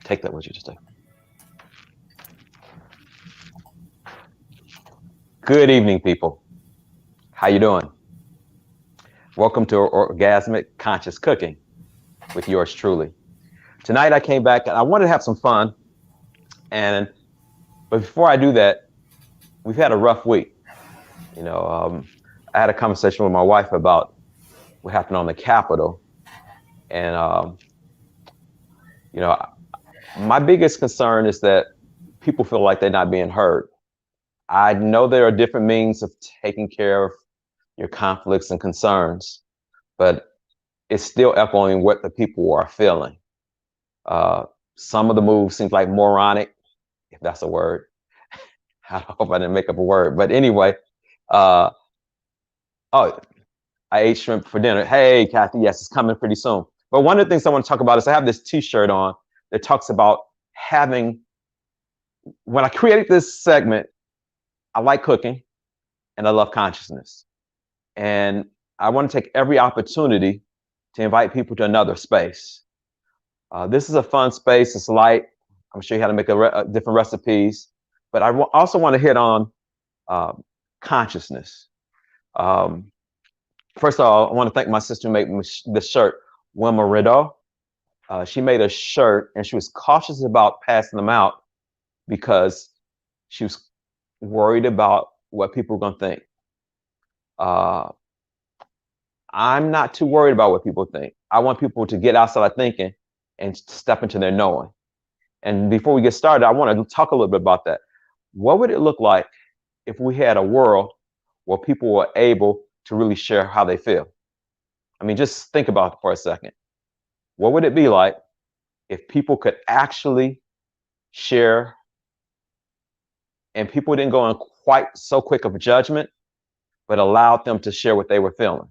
Take that with you today. Good evening, people. How you doing? Welcome to Orgasmic Conscious Cooking with yours truly. Tonight I came back and I wanted to have some fun. But before I do that, we've had a rough week. I had a conversation with my wife about what happened on the Capitol. And, my biggest concern is that people feel like they're not being heard. I know there are different means of taking care of your conflicts and concerns, but it's still echoing what the people are feeling. Some of the moves seem like moronic, if that's a word. I hope I didn't make up a word. But anyway, I ate shrimp for dinner. Hey, Kathy, yes, it's coming pretty soon. But one of the things I want to talk about is I have this T-shirt on that talks about when I created this segment, I like cooking and I love consciousness. And I want to take every opportunity to invite people to another space. This is a fun space. It's light. I'm sure you how to make different recipes. But I also want to hit on consciousness. First of all, I want to thank my sister who made this shirt, Wilma Rideau. She made a shirt and she was cautious about passing them out because she was worried about what people were going to think. I'm not too worried about what people think. I want people to get outside of thinking and step into their knowing. And before we get started, I want to talk a little bit about that. What would it look like if we had a world where people were able to really share how they feel? I mean, just think about it for a second. What would it be like if people could actually share and people didn't go in quite so quick of a judgment, but allowed them to share what they were feeling?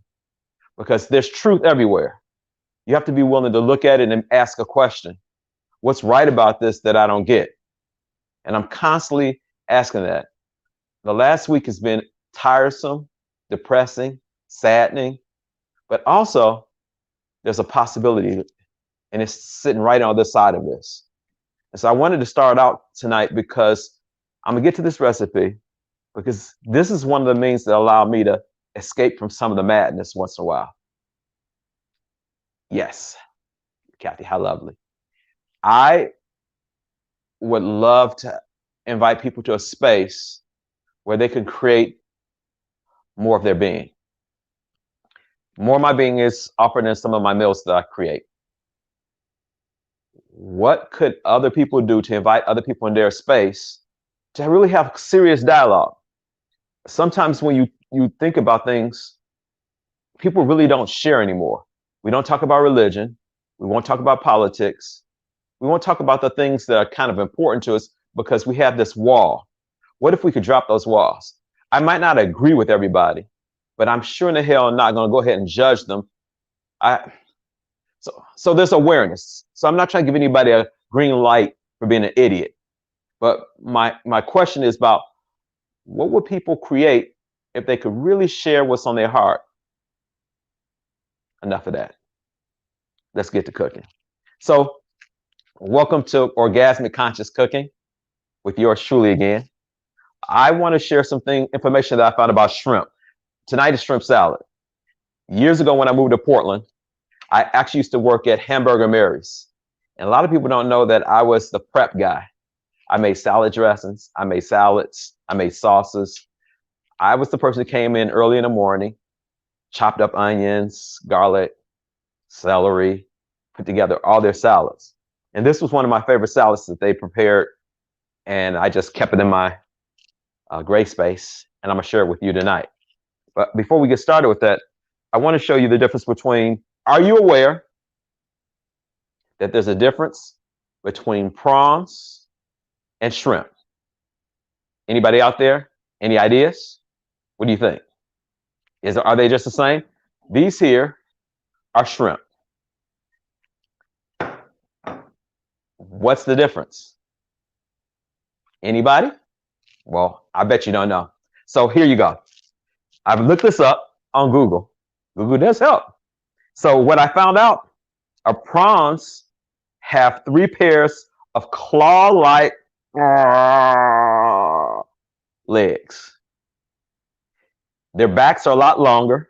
Because there's truth everywhere. You have to be willing to look at it and ask a question. What's right about this that I don't get? And I'm constantly asking that. The last week has been tiresome, depressing, saddening, but also there's a possibility, and it's sitting right on this side of this. And so I wanted to start out tonight because I'm gonna get to this recipe because this is one of the means that allow me to escape from some of the madness once in a while. Yes, Kathy, how lovely. I would love to invite people to a space where they can create more of their being. More of my being is offered in some of my meals that I create. What could other people do to invite other people in their space to really have serious dialogue? Sometimes when you think about things, people really don't share anymore. We don't talk about religion. We won't talk about politics. We won't talk about the things that are kind of important to us because we have this wall. What if we could drop those walls? I might not agree with everybody, but I'm sure in the hell not going to go ahead and judge them. So there's awareness. So I'm not trying to give anybody a green light for being an idiot. But my question is about what would people create if they could really share what's on their heart? Enough of that. Let's get to cooking. So welcome to Orgasmic Conscious Cooking with yours truly again. I want to share information that I found about shrimp. Tonight is shrimp salad. Years ago when I moved to Portland, I actually used to work at Hamburger Mary's. And a lot of people don't know that I was the prep guy. I made salad dressings, I made salads, I made sauces. I was the person that came in early in the morning, chopped up onions, garlic, celery, put together all their salads. And this was one of my favorite salads that they prepared. And I just kept it in my gray space. And I'm going to share it with you tonight. But before we get started with that, I want to show you the difference between, are you aware that there's a difference between prawns and shrimp? Anybody out there? Any ideas? What do you think? Are they just the same? These here are shrimp. What's the difference? Anybody? Well, I bet you don't know. So here you go. I've looked this up on Google. Google does help. So what I found out are prawns have 3 pairs of claw-like legs. Their backs are a lot longer,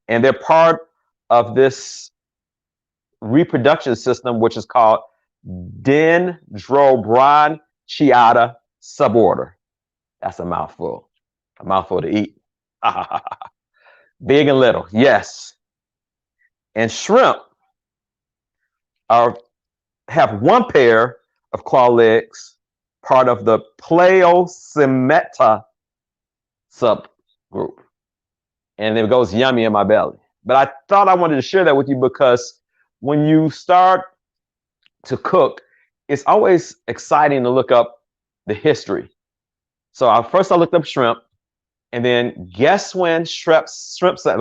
and they're part of this reproduction system, which is called Dendrobranchiata suborder. That's a mouthful to eat. Big and little, yes. And shrimp have one pair of claw legs, part of the Pleosimeta subgroup. And it goes yummy in my belly. But I thought I wanted to share that with you because when you start to cook, it's always exciting to look up the history. So first I looked up shrimp, and then guess when shrimp salad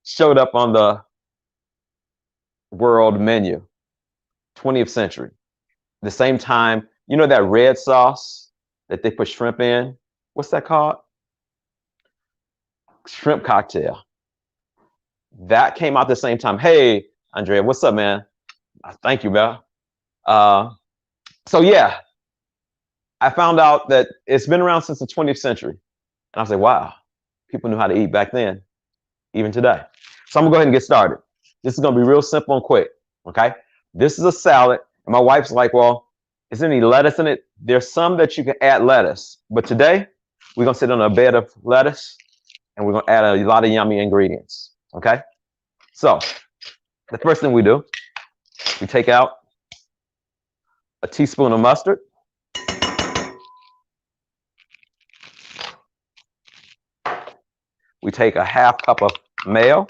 showed up on the world menu? 20th century. The same time, you know that red sauce that they put shrimp in? What's that called? Shrimp cocktail. That came out the same time. Hey, Andrea, what's up, man? Thank you, Belle. So yeah, I found out that it's been around since the 20th century. And I was like, wow, people knew how to eat back then, even today. So I'm gonna go ahead and get started. This is gonna be real simple and quick, okay? This is a salad, and my wife's like, well, is there any lettuce in it? There's some that you can add lettuce, but today we're gonna sit on a bed of lettuce, and we're gonna add a lot of yummy ingredients, okay? So the first thing we do, we take out a teaspoon of mustard. We take a half cup of mayo.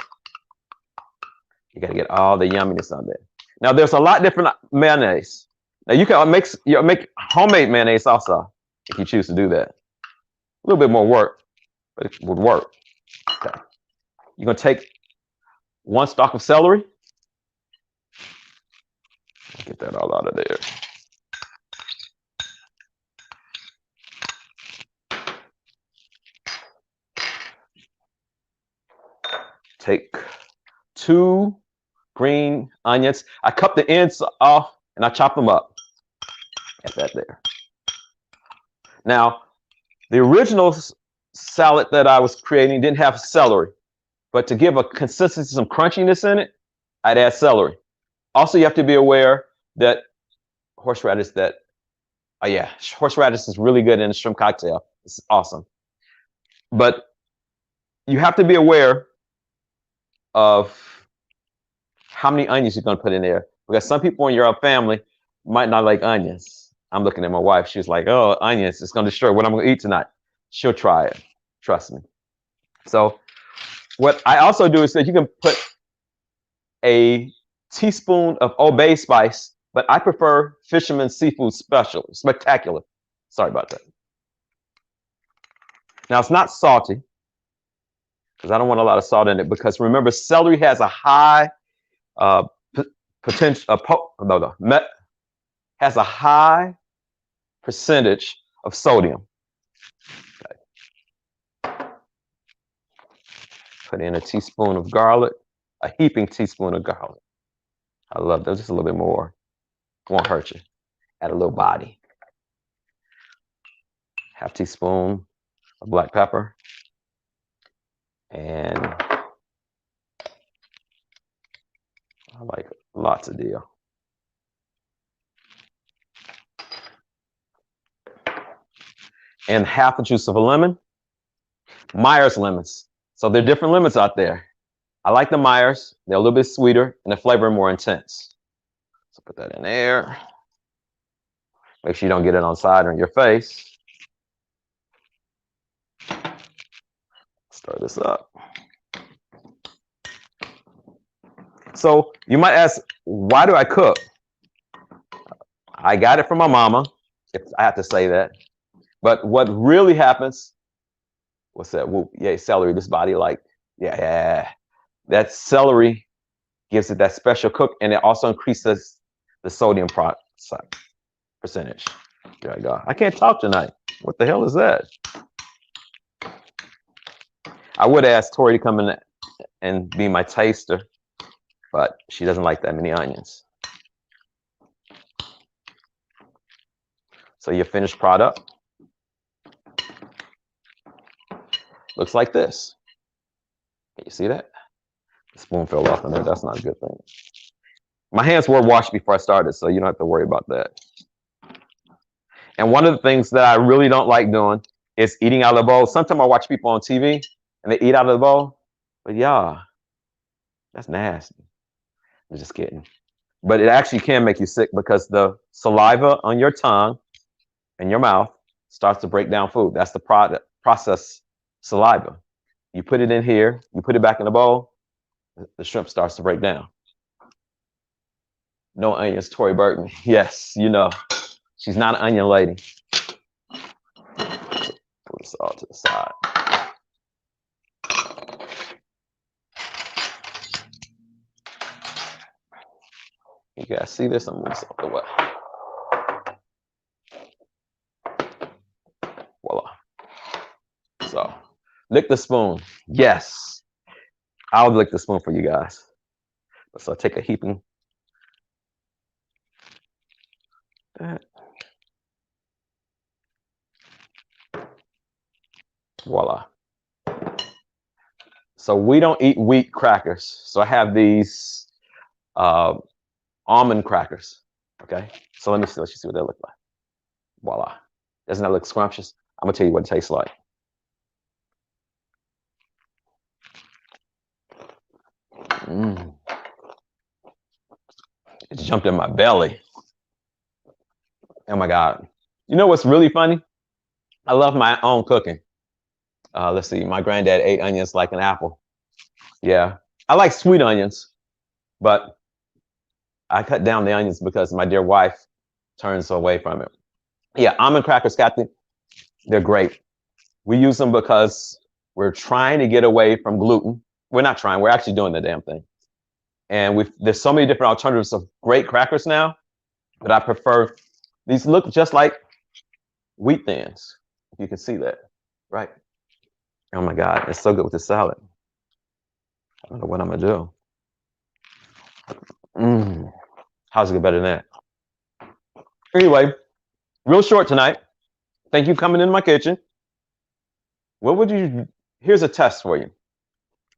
You gotta get all the yumminess on there. Now there's a lot different mayonnaise. Now you can make homemade mayonnaise also if you choose to do that. A little bit more work, but it would work. Okay. You're gonna take 1 stalk of celery. Get that all out of there. Take 2 green onions. I cut the ends off and I chop them up. Get that there. Now, the original salad that I was creating didn't have celery, but to give a consistency, some crunchiness in it, I'd add celery. Also, you have to be aware that horseradish is really good in a shrimp cocktail. It's awesome. But you have to be aware of how many onions you're going to put in there, because some people in your family might not like onions. I'm looking at my wife. She's like, oh, onions, it's going to destroy what I'm going to eat tonight. She'll try it. Trust me. So what I also do is that you can put a teaspoon of Old Bay spice, but I prefer Fisherman's Seafood Spectacular. Sorry about that. Now, it's not salty, because I don't want a lot of salt in it, because remember, celery has a high has a high percentage of sodium. Okay. Put in a teaspoon of garlic, a heaping teaspoon of garlic. I love that, just a little bit more. Won't hurt you. Add a little body. Half teaspoon of black pepper. And I like lots of dill. And half the juice of a lemon. Myers lemons. So there are different lemons out there. I like the Myers. They're a little bit sweeter and the flavor more intense. So put that in there. Make sure you don't get it on the side or in your face. Stir this up. So you might ask, why do I cook? I got it from my mama, if I have to say that. But what really happens, what's that? Whoop, yay, celery, this body like, yeah. That celery gives it that special cook, and it also increases the sodium percentage. There I go. I can't talk tonight. What the hell is that? I would ask Tori to come in and be my taster, but she doesn't like that many onions. So your finished product looks like this. Can you see that? The spoon fell off in there. That's not a good thing. My hands were washed before I started, so you don't have to worry about that. And one of the things that I really don't like doing is eating out of the bowl. Sometimes I watch people on TV and they eat out of the bowl, but yeah, that's nasty. I'm just kidding. But it actually can make you sick because the saliva on your tongue and your mouth starts to break down food. That's the process saliva. You put it in here, you put it back in the bowl, the shrimp starts to break down. No onions, Tory Burton. Yes, you know, she's not an onion lady. Put this all to the side. You guys see this? I'm moving this out the way. Voila. So, lick the spoon. Yes. I'll lick the spoon for you guys. So take a heaping. Voila. So we don't eat wheat crackers. So I have these almond crackers. Okay. So let you see what they look like. Voila. Doesn't that look scrumptious? I'm gonna tell you what it tastes like. It jumped in my belly. Oh my God. You know what's really funny? I love my own cooking. Let's see. My granddad ate onions like an apple. Yeah. I like sweet onions, but I cut down the onions because my dear wife turns away from it. Yeah, almond crackers, Kathy, they're great. We use them because we're trying to get away from gluten. We're not trying, we're actually doing the damn thing. And there's so many different alternatives of great crackers now, but I prefer, these look just like wheat thins, if you can see that, right? Oh my God, it's so good with the salad. I don't know what I'm gonna do. How's it get better than that? Anyway, real short tonight. Thank you for coming in my kitchen. What would you, here's a test for you,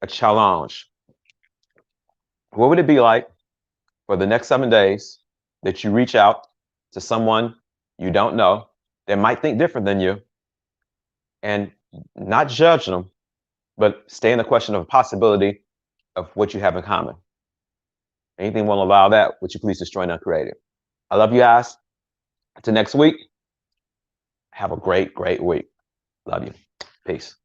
a challenge. What would it be like for the next 7 days that you reach out to someone you don't know that might think different than you and not judge them, but stay in the question of a possibility of what you have in common? Anything won't allow that, would you please destroy and uncreate? I love you guys. Until next week, have a great, great week. Love you. Peace.